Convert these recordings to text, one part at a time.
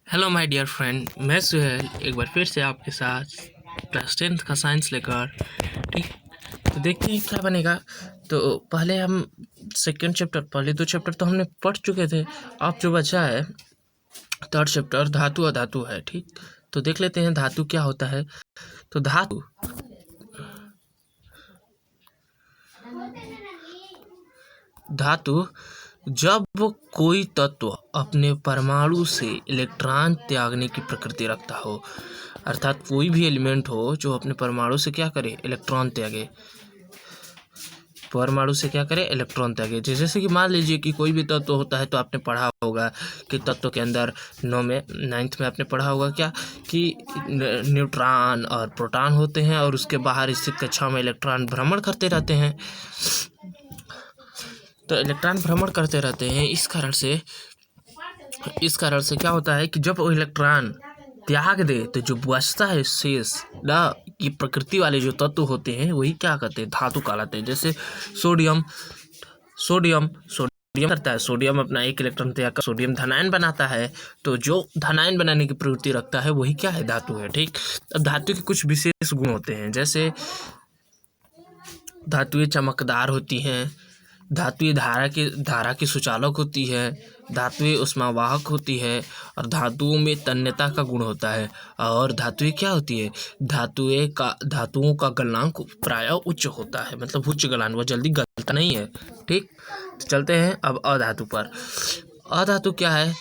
Hello my dear friend, मैं सुहेल एक बार फिर से आपके साथ क्लास 10th का साइंस लेकर। ठीक, तो देखते हैं क्या बनेगा। तो पहले हम सेकंड चैप्टर, पहले दो चैप्टर तो हमने पढ़ चुके थे। अब जो बचा है थर्ड चैप्टर धातु अधातु है। ठीक, तो देख लेते हैं धातु क्या होता है। तो धातु जब कोई तत्व अपने परमाणु से इलेक्ट्रॉन त्यागने की प्रकृति रखता हो, अर्थात कोई भी एलिमेंट हो जो अपने परमाणु से क्या करे, इलेक्ट्रॉन त्यागे। परमाणु से क्या करे, इलेक्ट्रॉन त्यागे। जैसे कि मान लीजिए कि कोई भी तत्व होता है, तो आपने पढ़ा होगा कि तत्व के अंदर 9th में आपने पढ़ा होगा क्या कि न्यूट्रॉन और प्रोटॉन होते हैं और उसके बाहर स्थित कक्षा में इलेक्ट्रॉन भ्रमण करते रहते हैं। तो इलेक्ट्रॉन भ्रमण करते रहते हैं। इस कारण से क्या होता है कि जब वो इलेक्ट्रॉन त्याग दे तो जो बचता है शेष ना, ये प्रकृति वाले जो तत्व होते हैं वही क्या कहते हैं, धातु कहलाते हैं। जैसे सोडियम सोडियम सोडियम करता है, सोडियम अपना एक इलेक्ट्रॉन त्याग कर सोडियम धनायन बनाता है। तो जो धनायन बनाने की प्रवृत्ति रखता है वही क्या है, धातु है। ठीक, अब धातु के कुछ विशेष गुण होते हैं। जैसे धातुएं चमकदार होती हैं, धातुएं धारा की सुचालक होती है, धातुएं ऊष्मावाहक होती है और धातुओं में तन्यता का गुण होता है। और धातुएं क्या होती है, धातुओं का गलनांक प्रायः उच्च होता है, मतलब उच्च गलनांक, वह जल्दी गलता नहीं है। ठीक, तो चलते हैं अब अधातु पर। अधातु क्या है,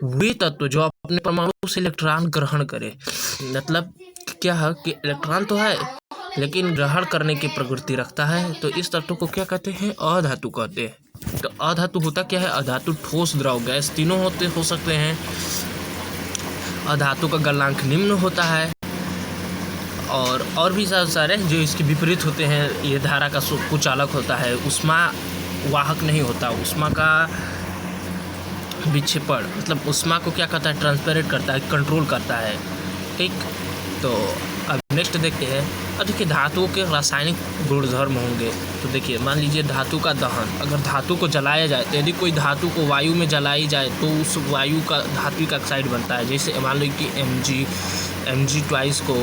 वे तत्व जो अपने परमाणु से इलेक्ट्रॉन ग्रहण करे। मतलब क्या है कि इलेक्ट्रॉन तो है लेकिन ग्रहण करने की प्रवृत्ति रखता है, तो इस तत्व को क्या कहते हैं, अधातु कहते हैं। तो अधातु होता क्या है, अधातु ठोस द्रव गैस तीनों हो सकते हैं। अधातु का गलनांक निम्न होता है और भी सारे जो इसके विपरीत होते हैं। ये धारा का कुचालक होता है, उष्मा वाहक नहीं होता, उष्मा का विक्षेपण, मतलब उष्मा को क्या करता है, ट्रांसपेरेंट करता है, कंट्रोल करता है। ठीक, तो अब नेक्स्ट देखते हैं। अब देखिए धातुओं के रासायनिक गुणधर्म होंगे। तो देखिए मान लीजिए धातु का दहन, अगर धातु को जलाया जाए, तो यदि कोई धातु को वायु में जलाई जाए तो उस वायु का धात्विक ऑक्साइड बनता है। जैसे मान लो कि Mg2 को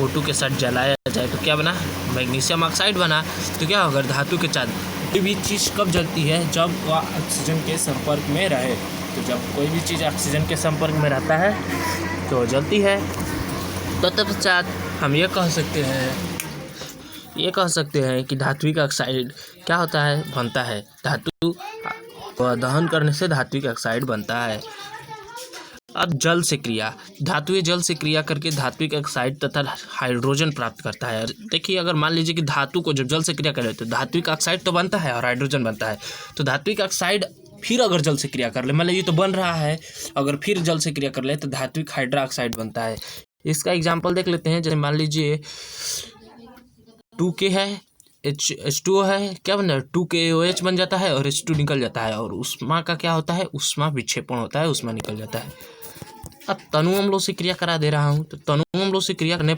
O2 के साथ जलाया जाए तो क्या बना, मैग्नीशियम ऑक्साइड बना। तो क्या होगा, धातु के साथ कोई भी चीज़ कब जलती है, जब वह ऑक्सीजन के संपर्क में रहे। तो जब कोई भी चीज़ ऑक्सीजन के संपर्क में रहता है तो जलती है। तो तत्पश्चात हम ये कह सकते हैं कि धात्विक ऑक्साइड क्या होता है, बनता है। धातु दहन करने से धात्विक ऑक्साइड बनता है। अब जल से क्रिया, धातुएं जल से क्रिया करके धात्विक ऑक्साइड तथा हाइड्रोजन प्राप्त करता है। देखिए अगर मान लीजिए कि धातु को जब जल से क्रिया करे तो धात्विक ऑक्साइड तो बनता है और हाइड्रोजन बनता है। तो धात्विक ऑक्साइड फिर अगर जल से क्रिया कर ले, मान लीजिए तो बन रहा है, अगर फिर जल से क्रिया कर ले तो धात्विक हाइड्रोक्साइड बनता है। इसका एग्जाम्पल देख लेते हैं। जैसे मान लीजिए 2K है, H2O है, क्या बन रहा है, 2KOH बन जाता है और H2 निकल जाता है। और उष्मा का क्या होता है, उष्मा विक्षेपण होता है, उष्मा निकल जाता है। अब तनु अम्लों से क्रिया करा दे रहा हूँ। तो तनु अम्लों से क्रिया करने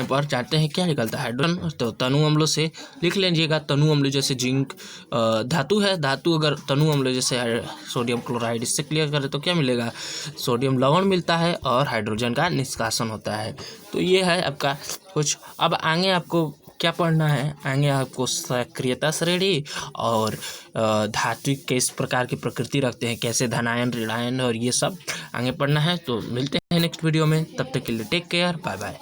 पर जानते हैं क्या निकलता है, हाइड्रोजन। तो तनु अम्लों से लिख लीजिएगा, तनु अम्ल जैसे जिंक धातु है, धातु अगर तनु अम्ल जैसे सोडियम क्लोराइड, इससे क्लियर करें तो क्या मिलेगा, सोडियम लवण मिलता है और हाइड्रोजन का निष्कासन होता है। तो ये है आपका कुछ। अब आगे आपको क्या पढ़ना है, आगे आपको सक्रियता श्रेणी और धात्विक किस प्रकार की प्रकृति रखते हैं, कैसे धनायन ऋणायन और ये सब आगे पढ़ना है। तो मिलते हैं नेक्स्ट वीडियो में, तब तक के लिए टेक केयर, बाय बाय।